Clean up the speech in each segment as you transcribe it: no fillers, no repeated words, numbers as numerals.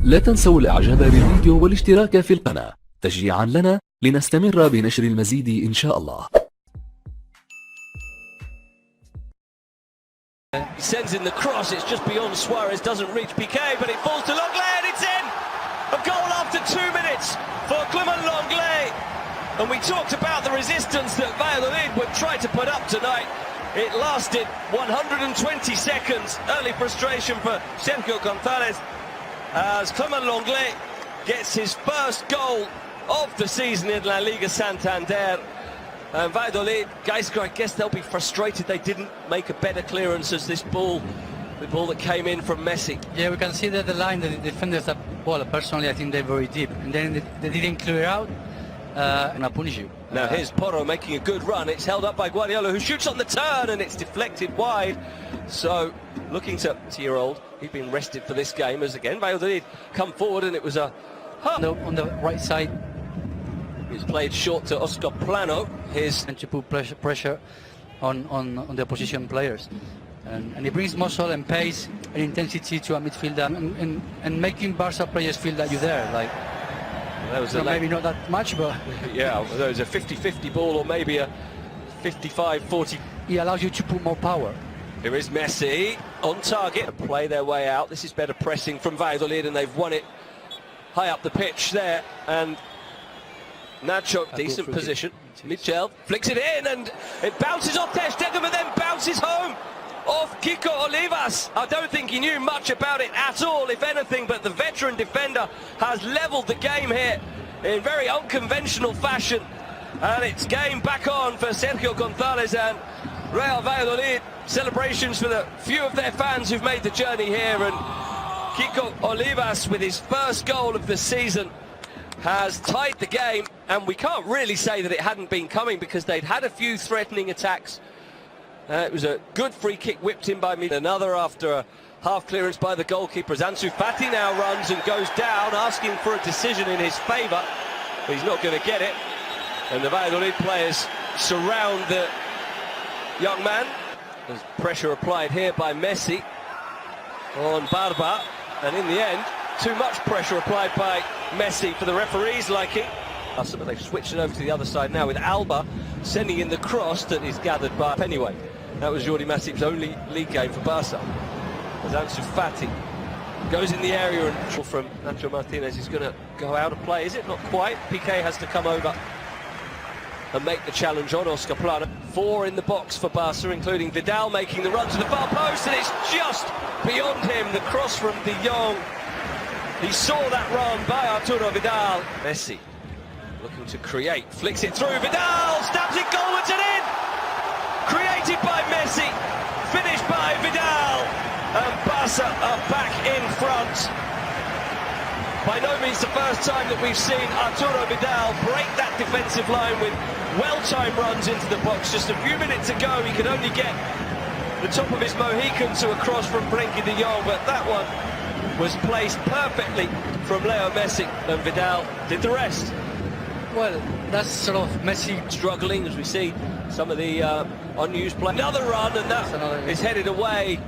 لا تنسوا الاعجاب بالفيديو والاشتراك في القناة تشجيعا لنا لنستمر بنشر المزيد ان شاء الله. He sends in the cross, it's just beyond Suarez, doesn't reach PK, but it falls to Longley and it's in! A goal after 2 minutes for Clement Longley. And we talked about the resistance that Valladolid would try to put up tonight. It lasted 120 seconds. Early frustration for Sergio González as Clement Longley gets his first goal of the season in La Liga Santander. And Valladolid, guys, I guess they'll be frustrated they didn't make a better clearance as this ball, the ball that came in from Messi. Yeah, we can see that the line, the defenders that ball, personally I think they're very deep. And then they didn't clear out, and I'll punish you. Now here's Porro making a good run. It's held up by Guardiola, who shoots on the turn, and it's deflected wide. So, looking to 20-year-old, he'd been rested for this game, as again, Valladolid come forward, and it was a... On the right side. It's played short to Oscar Plano. And to put pressure on the opposition players. And it brings muscle and pace and intensity to a midfielder and making Barca players feel that you're there. Like, that was maybe not that much, but... yeah, there was a 50-50 ball or maybe a 55-40. He allows you to put more power. Here is Messi on target. Play their way out. This is better pressing from Valladolid, and they've won it high up the pitch there. And Nacho, decent position. Michel flicks it in and it bounces off Ter Stegen, but then bounces home off Kiko Olivas. I don't think he knew much about it at all, if anything, but the veteran defender has levelled the game here in very unconventional fashion. And it's game back on for Sergio González and Real Valladolid. Celebrations for the few of their fans who've made the journey here, and Kiko Olivas with his first goal of the season has tied the game, and we can't really say that it hadn't been coming because they'd had a few threatening attacks. It was a good free kick whipped in by me. Another after a half clearance by the goalkeeper. Ansu Fati now runs and goes down, asking for a decision in his favour, but he's not going to get it. And the Valladolid players surround the young man. There's pressure applied here by Messi on Barba, and in the end, too much pressure applied by Messi for the referee's liking. But they've switched it over to the other side now with Alba sending in the cross that is gathered by... Anyway, that was Jordi Masip's only league game for Barca. As Ansu Fati goes in the area, and from Nacho Martinez is going to go out of play. Is it? Not quite. Piqué has to come over and make the challenge on Oscar Plano. 4 in the box for Barca, including Vidal making the run to the far post, and it's just beyond him. The cross from De Jong. He saw that run by Arturo Vidal. Messi looking to create, flicks it through, Vidal stabs it goalwards and in! Created by Messi, finished by Vidal, and Barca are back in front. By no means the first time that we've seen Arturo Vidal break that defensive line with well-timed runs into the box. Just a few minutes ago he could only get the top of his Mohican to a cross from Frenkie de Jong, but that one was placed perfectly from Leo Messi, and Vidal did the rest. Well, that's sort of Messi struggling, as we see some of the unused play. Another run, and that is headed away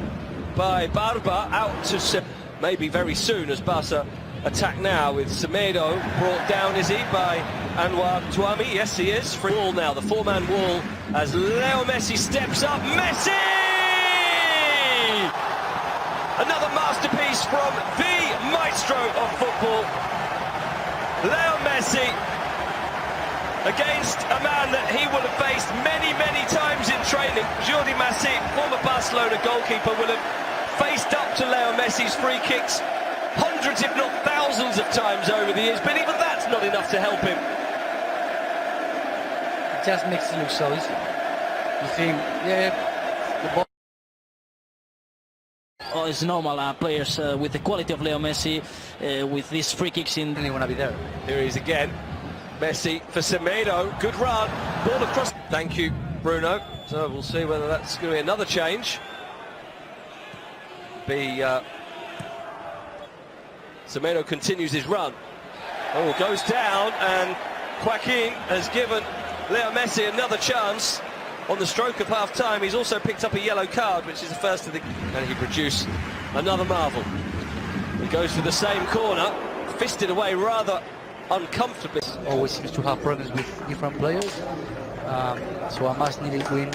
by Barba out to maybe very soon, as Barca attack now with Semedo brought down, is he, by Anwar Tuami? Yes, he is. Free wall now, the 4-man wall, as Leo Messi steps up. Messi! Another masterpiece from the maestro of football, Leo Messi, against a man that he will have faced many, many times in training. Jordi Masip, former Barcelona goalkeeper, will have faced up to Leo Messi's free kicks hundreds, if not thousands of times over the years, but even that's not enough to help him. It just makes it look so easy. You think, yeah, the ball... Oh, it's normal, players with the quality of Leo Messi, with these free kicks in... They want to be there. Here he is again. Messi for Semedo, good run, ball across. Thank you, Bruno. So we'll see whether that's going to be another change. Semedo continues his run. Oh, goes down, and Joaquin has given Leo Messi another chance on the stroke of half-time. He's also picked up a yellow card, which is the first of the... And he produced another marvel. goes to the same corner, fisted away rather uncomfortably. Always seems to have problems with different players, so a must-needed win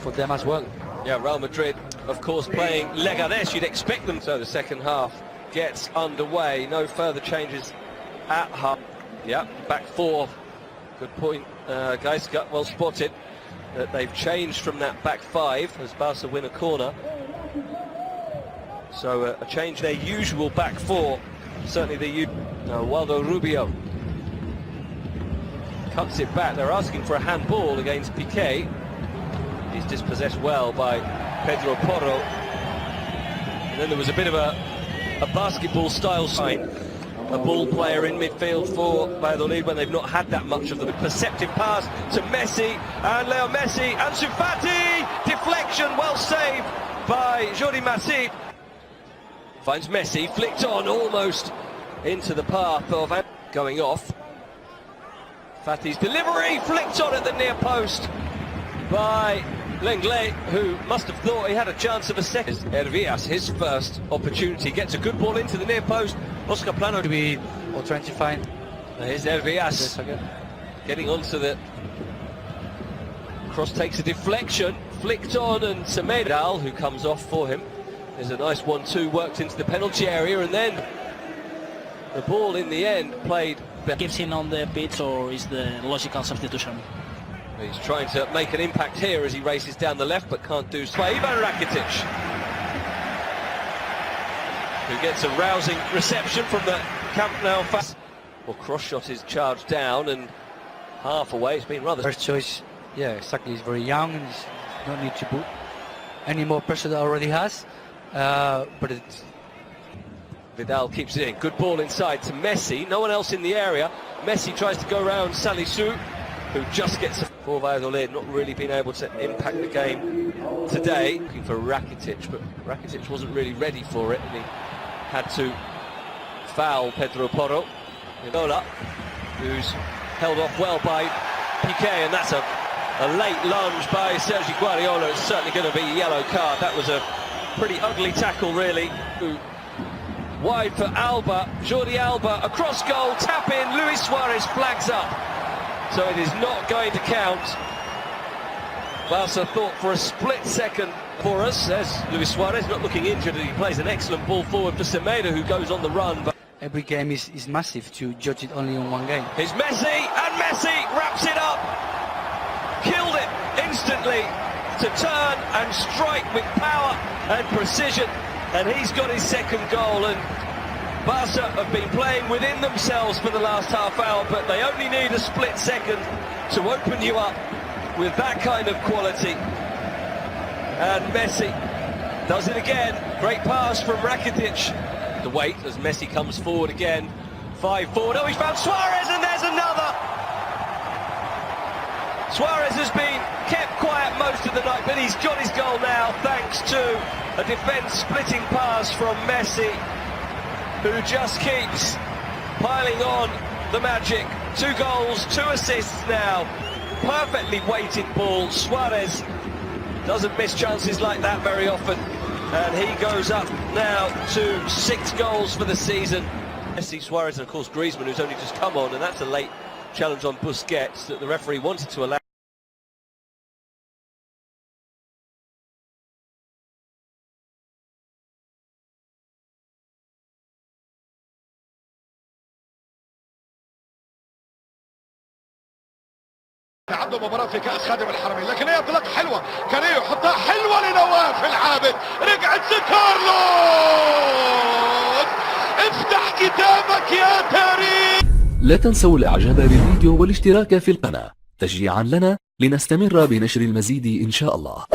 for them as well. Yeah, Real Madrid, of course, playing Leganés. You'd expect them. So the second half gets underway. No further changes at half. Yeah, back four. Good point, guys. Got well spotted that they've changed from that back five as Barca win a corner. So a change their usual back four. Certainly the Waldo Rubio cuts it back. They're asking for a handball against Piqué. He's dispossessed well by Pedro Porro. And then there was a bit of a basketball style sign. A ball player in midfield for Valladolid when they've not had that much of the perceptive pass to Messi, and Leo Messi, Ansu Fati, deflection, well saved by Jordi Masip. Finds Messi, flicked on almost into the path of going off. Fati's delivery, flicked on at the near post by Lenglet, who must have thought he had a chance of a second. Hervías, his first opportunity, gets a good ball into the near post. Oscar Plano To be or trying to find. Here's Hervías getting onto the cross, takes a deflection, flicked on, and Semedo, who comes off for him. There's a nice 1-2 worked into the penalty area, and then the ball in the end played. Keeps him on the pitch, or is the logical substitution? He's trying to make an impact here as he races down the left, but can't do so. Ivan Rakitic, who gets a rousing reception from the Camp Nou. Well, cross shot is charged down and half away. It's been rather. First choice, yeah, exactly. He's very young and he's no need to put any more pressure that already has. But it's Vidal keeps it in. Good ball inside to Messi. No one else in the area. Messi tries to go around Salisu, who just gets a for Valladolid, not really been able to impact the game today. Looking for Rakitic, but Rakitic wasn't really ready for it, and he had to foul Pedro Porro. Ola, who's held off well by Piqué, and that's a late lunge by Sergi Guardiola. It's certainly going to be a yellow card. That was a pretty ugly tackle, really. Wide for Alba, Jordi Alba, across goal, tap in, Luis Suarez flags up. So it is not going to count. Barca thought for a split second for us, says Luis Suarez, not looking injured, and he plays an excellent ball forward for Semedo, who goes on the run. But every game is massive to judge it only on one game. here's Messi, and Messi wraps it up. Killed it instantly to turn and strike with power and precision. And he's got his second goal, and Barca have been playing within themselves for the last half hour, but they only need a split second to open you up with that kind of quality. And Messi does it again. Great pass from Rakitic. The wait as Messi comes forward again. 5 forward. Oh, he's found Suarez, and there's another. Suarez has been kept quiet most of the night, but he's got his goal now thanks to a defence-splitting pass from Messi, who just keeps piling on the magic. 2 goals, 2 assists now. Perfectly weighted ball. Suarez doesn't miss chances like that very often. And he goes up now to 6 goals for the season. Messi, Suarez, and of course Griezmann, who's only just come on, and that's a late challenge on Busquets that the referee wanted to allow. عنده مباراة في كأس خادم الحرمين، لكن هي انطلاقة حلوة، كان يحطها حلوة لنواف العابد، رجعت كارلوس، افتح كتابك يا تاريخ. لا تنسوا الاعجاب بالفيديو والاشتراك في القناة تشجيعا لنا لنستمر بنشر المزيد إن شاء الله.